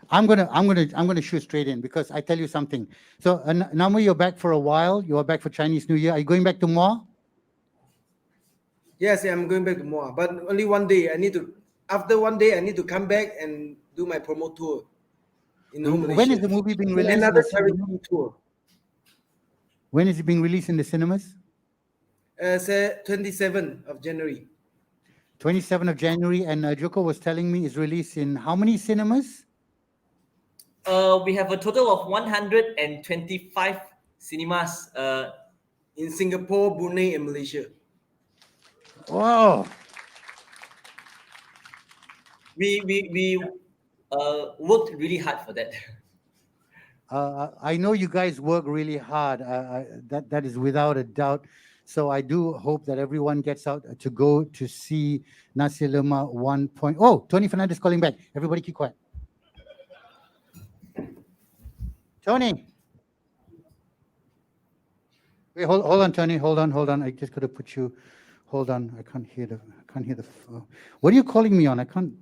I'm gonna shoot straight in because I tell you something. So Namewee, you're back for a while. You are back for Chinese New Year. Are you going back to Muar? Yes, I'm going back to Muar, but only one day. After one day, I need to come back and do my promo tour in Malaysia. When is the movie being released? Another charity tour. When is it being released in the cinemas? 27th of January. 27th of January, and Joko was telling me is released in how many cinemas? We have a total of 125 cinemas in Singapore, Brunei, and Malaysia. Wow. We worked really hard for that. I know you guys work really hard. That is without a doubt. So I do hope that everyone gets out to go to see Nasi Lemak 1.0. Oh, Tony Fernandez calling back. Everybody keep quiet. Tony. Wait, hold on, Tony. Hold on. I just got to put you. Hold on. I can't hear the. What are you calling me on? I can't.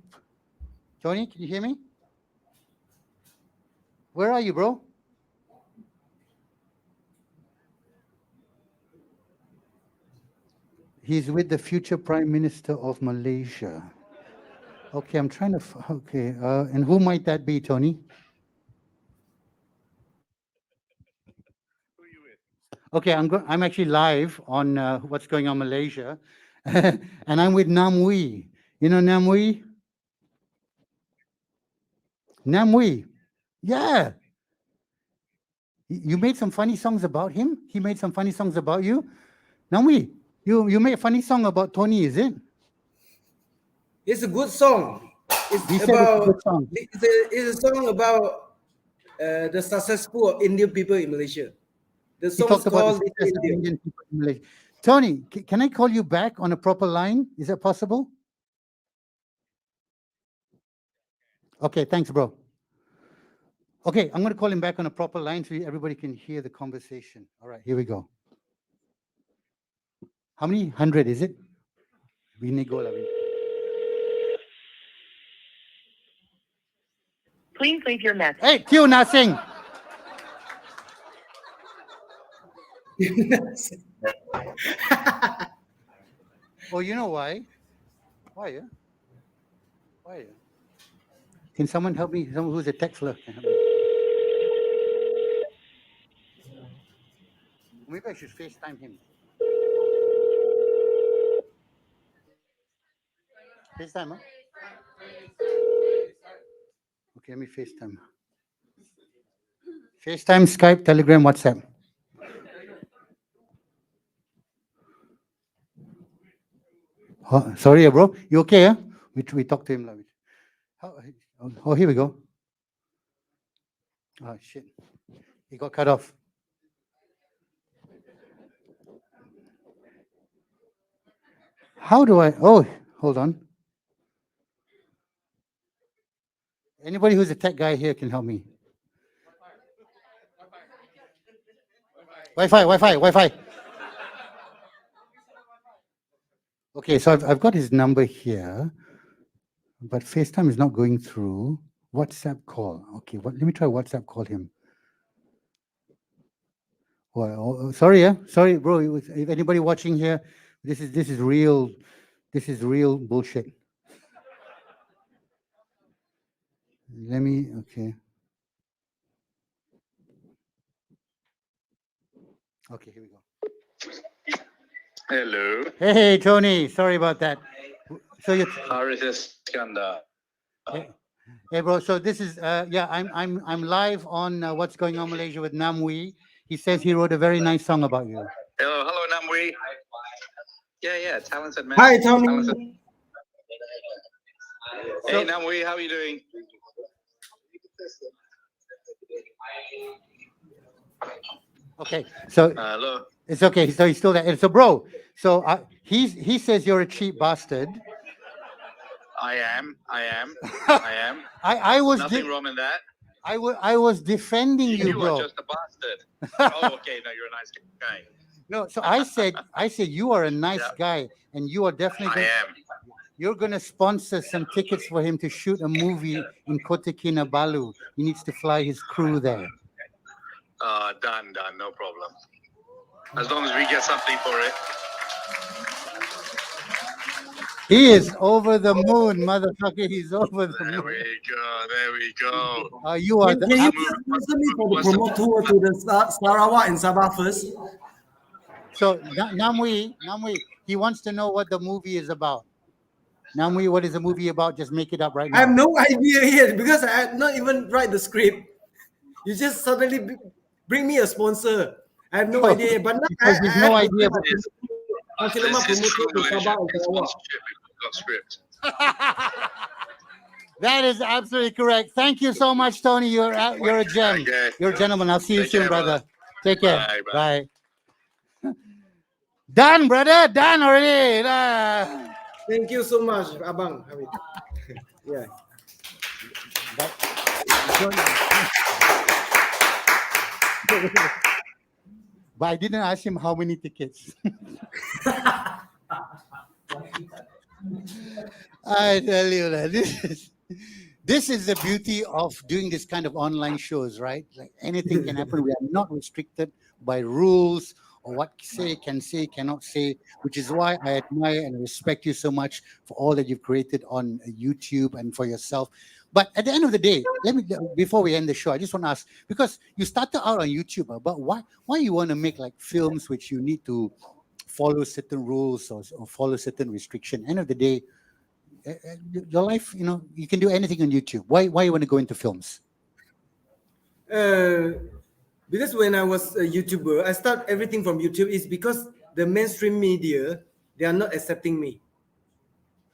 Tony, can you hear me? Where are you, bro? He's with the future Prime Minister of Malaysia. Okay, I'm trying to. Okay, and who might that be, Tony? Okay, I'm actually live on what's going on in Malaysia, and I'm with Namewee. You know Namewee? Namewee, yeah. You made some funny songs about him. He made some funny songs about you. Namewee, you made a funny song about Tony, is it? It's a good song. It's a song about the successful of Indian people in Malaysia. The song is called Indian people in Malaysia. Tony, can I call you back on a proper line? Is that possible? Okay, thanks, bro. Okay, I'm going to call him back on a proper line so everybody can hear the conversation. All right, here we go. How many 100 is it? Please leave your message. Hey, Q Nasing. Oh, you know why? Why? Can someone help me? Someone who's a tech clerk can help me. Maybe I should FaceTime him. FaceTime, huh? Okay, let me FaceTime. FaceTime, Skype, Telegram, WhatsApp. Oh, sorry, bro. You okay? Huh? We talked to him. Oh, here we go. Oh, shit. He got cut off. How do I? Oh, hold on. Anybody who's a tech guy here can help me. Wi-Fi. Okay, so I've got his number here, but FaceTime is not going through. WhatsApp call. Okay, let me try WhatsApp call him. Well, sorry, sorry, bro. If anybody watching here, this is real. This is real bullshit. Let me. Okay. Okay, here we go. Hello. Hey, Tony. Sorry about that. So you. Harith Iskander. Hey, bro. So this is yeah. I'm live on What's Going On Malaysia with Namewee. He says he wrote a very nice song about you. Hello, Namewee. Yeah, talented man. Hi, Tony. Talented. Hey, Namewee, how are you doing? Okay, so Hello. it's okay. So he's still there. So, bro. So he says you're a cheap bastard. I am. I was Nothing wrong in that. I was defending you, You bro. are just a bastard. Oh, okay. No, you're a nice guy. No, so I said you are a nice guy, and you are definitely. I am. You're gonna sponsor some tickets for him to shoot a movie in Kota Kinabalu. He needs to fly his crew there. Done. No problem. As long as we get something for it. He is over the moon, motherfucker. He's over the moon. There we go. You are. Can you sponsor me for the promo tour to the Sarawak and Sabah first? So Namewee, he wants to know what the movie is about. Namewee, what is the movie about? Just make it up right now. I have no idea yet because I have not even write the script. You just suddenly bring me a sponsor. I have no idea. But now because there's no idea. This is true Malaysia. Sponsorship. We've got script. That is absolutely correct. Thank you so much, Tony. You're a gem. Okay. You're a gentleman. I'll see you soon, brother. Take care. Bye. Done, brother. Done already. Thank you so much, Abang. Yeah. But I didn't ask him how many tickets. I tell you that this is the beauty of doing this kind of online shows, right? Like anything can happen. We are not restricted by rules or what can say, cannot say, which is why I admire and respect you so much for all that you've created on YouTube and for yourself. But at the end of the day, before we end the show, I just want to ask, because you started out on YouTube, but why you want to make like films which you need to follow certain rules or follow certain restriction? End of the day, your life, you can do anything on YouTube. Why you want to go into films? Because when I was a YouTuber, I start everything from YouTube is because the mainstream media, they are not accepting me.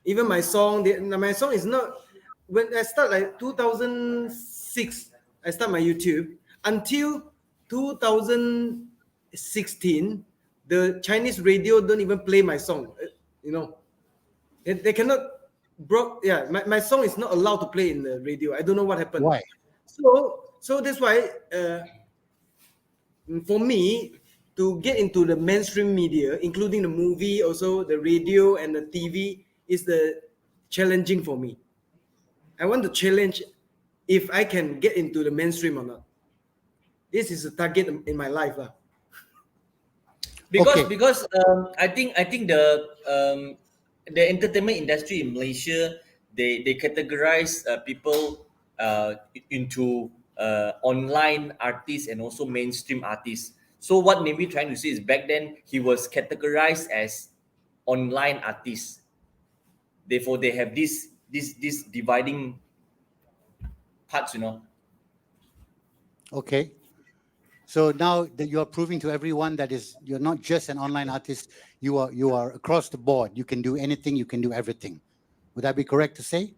Even my song is not. When I start like 2006, I start my YouTube until 2016. The Chinese radio don't even play my song. They cannot. My song is not allowed to play in the radio. I don't know what happened. Why? So that's why. For me to get into the mainstream media, including the movie, also the radio and the TV, is the challenging for me. I want to challenge if I can get into the mainstream or not. This is a target in my life. Because I think the entertainment industry in Malaysia, they categorize people into online artists and also mainstream artists. So what Namewee trying to say is back then he was categorized as online artists. Therefore, they have this dividing parts, Okay. So now that you are proving to everyone that you're not just an online artist, you are across the board. You can do anything, you can do everything. Would that be correct to say?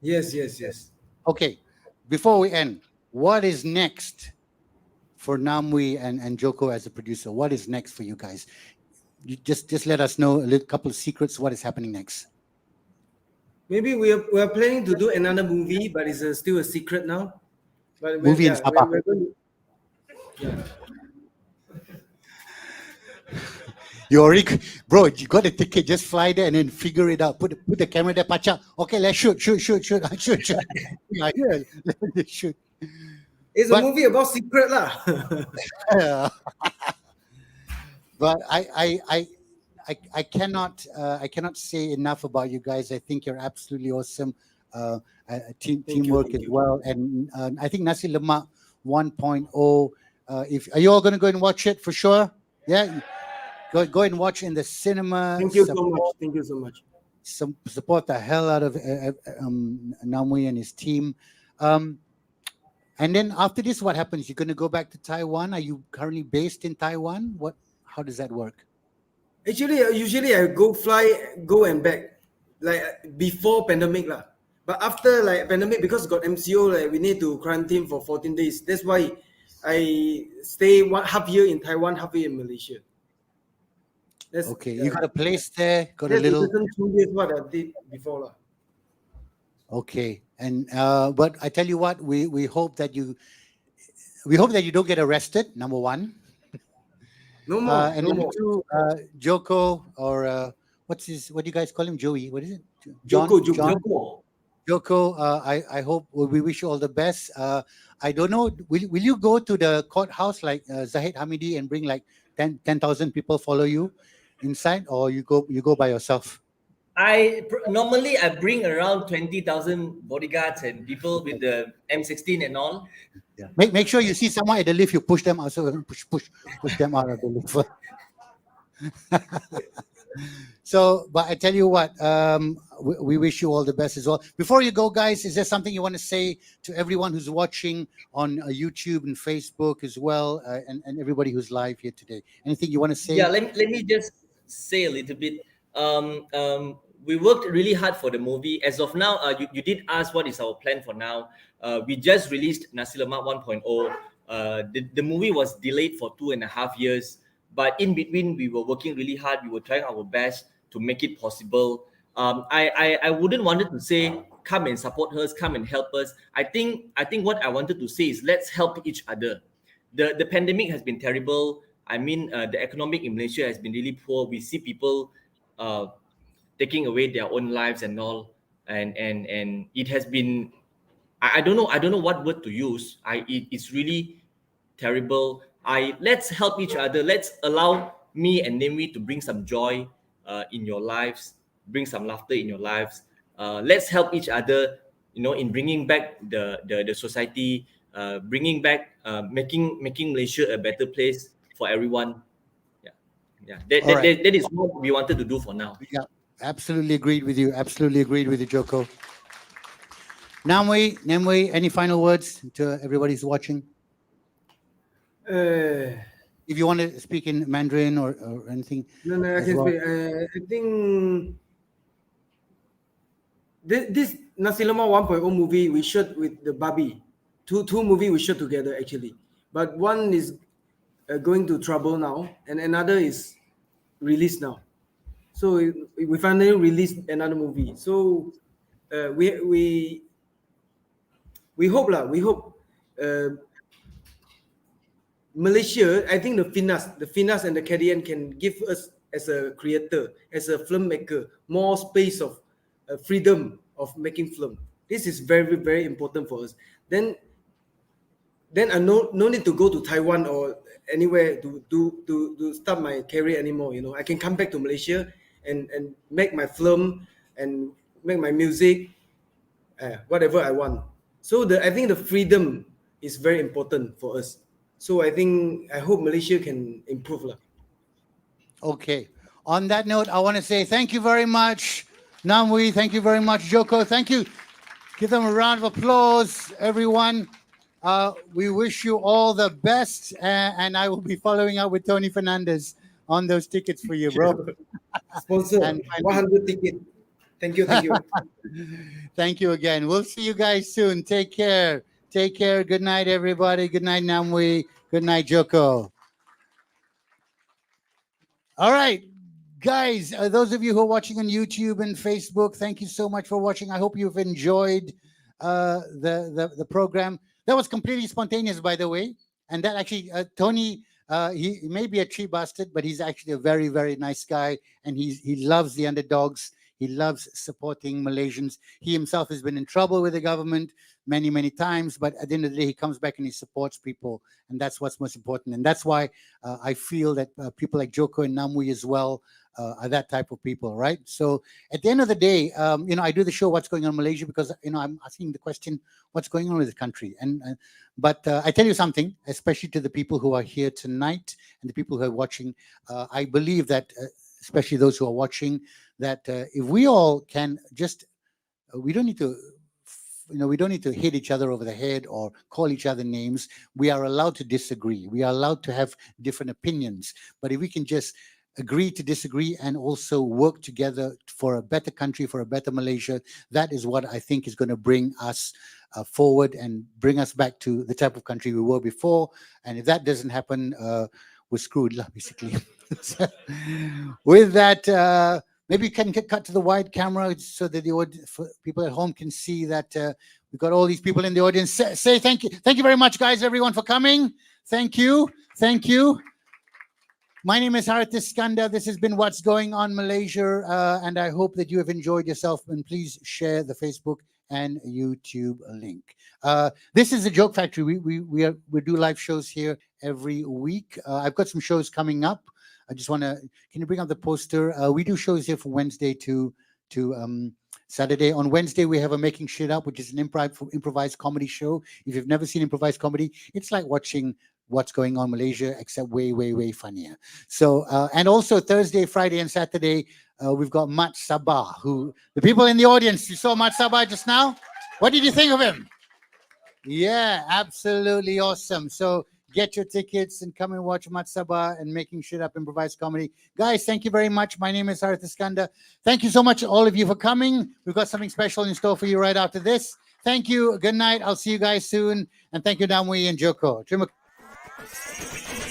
Yes. Okay. Before we end, what is next for Namewee and Joko as a producer? What is next for you guys? You just let us know a couple of secrets. What is happening next? Maybe we are planning to do another movie, but it's still a secret now. But movie in Sabah. You already, bro, you got a ticket, just fly there and then figure it out. Put the camera there, pacha. Okay, let's shoot. Yeah, let's shoot. It's But- a movie about secret lah. But I cannot say enough about you guys. I think you're absolutely awesome. Teamwork as well, and I think Nasi Lemak 1.0. If are you all going to go and watch it for sure? Yeah, go and watch in the cinema. Thank you so much. Thank you so much. Support the hell out of Namewee and his team. And then after this, what happens? You're going to go back to Taiwan? Are you currently based in Taiwan? How does that work? Actually, usually I go and back, like before pandemic lah. But after like pandemic, because got MCO, like we need to quarantine for 14 days. That's why I stay half year in Taiwan, half year in Malaysia. That's, Okay, you got a place there, got a that's little. the 2 years what I did before lah. Okay, and but I tell you what, we hope that you don't get arrested. Number one. No more. And no number more. two, Joko or what do you guys call him? Joey? What is it? Joko. Joko, I hope we wish you all the best. I don't know. Will you go to the courthouse like Zahid Hamidi and bring like 10,000 people follow you inside, or you go by yourself? Normally I bring around 20,000 bodyguards and people with the M16 and all. Yeah. Make sure you see someone at the lift, you push them out. So push them out of the lift. So, but I tell you what, we wish you all the best as well. Before you go, guys, is there something you want to say to everyone who's watching on YouTube and Facebook as well, and everybody who's live here today? Anything you want to say? Yeah, let me just say a little bit. We worked really hard for the movie. As of now, you did ask what is our plan for now. We just released Nasi Lemak 1.0. The movie was delayed for 2.5 years, but in between we were working really hard. We were trying our best to make it possible. I wouldn't wanted to say come and support us, come and help us. I think what I wanted to say is let's help each other. The pandemic has been terrible. I mean, the economic in Malaysia has been really poor. We see people taking away their own lives and all, and it has been. I don't know what word to use. It's really terrible. Let's help each other. Let's allow me and Namewee to bring some joy in your lives, bring some laughter in your lives. Let's help each other, in bringing back the society, bringing back, making Malaysia a better place for everyone. Yeah. That is what we wanted to do for now. Yeah, absolutely agreed with you. Absolutely agreed with you, Joko. Namewee, any final words to everybody who's watching? If you want to speak in Mandarin or anything. No, I can speak. I think this Nasi Lemak 1.0 movie we shot with the Barbie. Two movie we shot together actually. But one is going to trouble now, and another is released now. So we finally released another movie. So we hope lah. We hope Malaysia. I think the FINAS and the KDN can give us as a creator, as a filmmaker, more space of freedom of making film. This is very, very important for us. Then I no need to go to Taiwan or anywhere to start my career anymore. I can come back to Malaysia and make my film and make my music, whatever I want. So I think the freedom is very important for us. So I hope Malaysia can improve lah. Okay. On that note, I want to say thank you very much, Namewee. Thank you very much, Joko. Thank you. Give them a round of applause, everyone. We wish you all the best, and I will be following up with Tony Fernandez on those tickets for you, bro. Sponsor 100 tickets. Thank you. Thank you again. We'll see you guys soon. Take care. Good night, everybody. Good night, Namewee. Good night, Joko. All right, guys, those of you who are watching on YouTube and Facebook, thank you so much for watching. I hope you've enjoyed the program. That was completely spontaneous, by the way. And that actually, Tony He may be a tree bastard, but he's actually a very, very nice guy, and he loves the underdogs. He loves supporting Malaysians. He himself has been in trouble with the government many, many times, but at the end of the day, he comes back and he supports people, and that's what's most important. And that's why I feel that people like Joko and Namewee as well are that type of people, right? So at the end of the day, I do the show "What's Going On in Malaysia" because I'm asking the question, "What's going on with the country?" But I tell you something, especially to the people who are here tonight and the people who are watching, I believe that, especially those who are watching, that if we all can just, we don't need to, we don't need to hit each other over the head or call each other names. We are allowed to disagree. We are allowed to have different opinions. But if we can just agree to disagree and also work together for a better country, for a better Malaysia, that is what I think is going to bring us forward and bring us back to the type of country we were before. And if that doesn't happen, we're screwed, basically. With that, maybe you can cut to the wide camera so that for people at home can see that we've got all these people in the audience. Say thank you. Thank you very much, guys, everyone, for coming. Thank you. Thank you. My name is Harith Iskander. This has been What's Going On Malaysia, and I hope that you have enjoyed yourself. And please share the Facebook and YouTube link. This is the Joke Factory. We do live shows here every week. I've got some shows coming up. I just want to, can you bring up the poster? We do shows here from Wednesday to Saturday. On Wednesday, we have a Making Shit Up, which is an improvised comedy show. If you've never seen improvised comedy, it's like watching What's Going On Malaysia, except way, way, way funnier. So, and also Thursday, Friday, and Saturday, we've got Mat Sabah, who, the people in the audience, you saw Mat Sabah just now? What did you think of him? Yeah, absolutely awesome. So get your tickets and come and watch Mat Sabah and Making Shit Up improvised comedy. Guys, thank you very much. My name is Harith Iskander. Thank you so much, all of you, for coming. We've got something special in store for you right after this. Thank you. Good night. I'll see you guys soon. And thank you, Namewee and Joko. Terima kasih.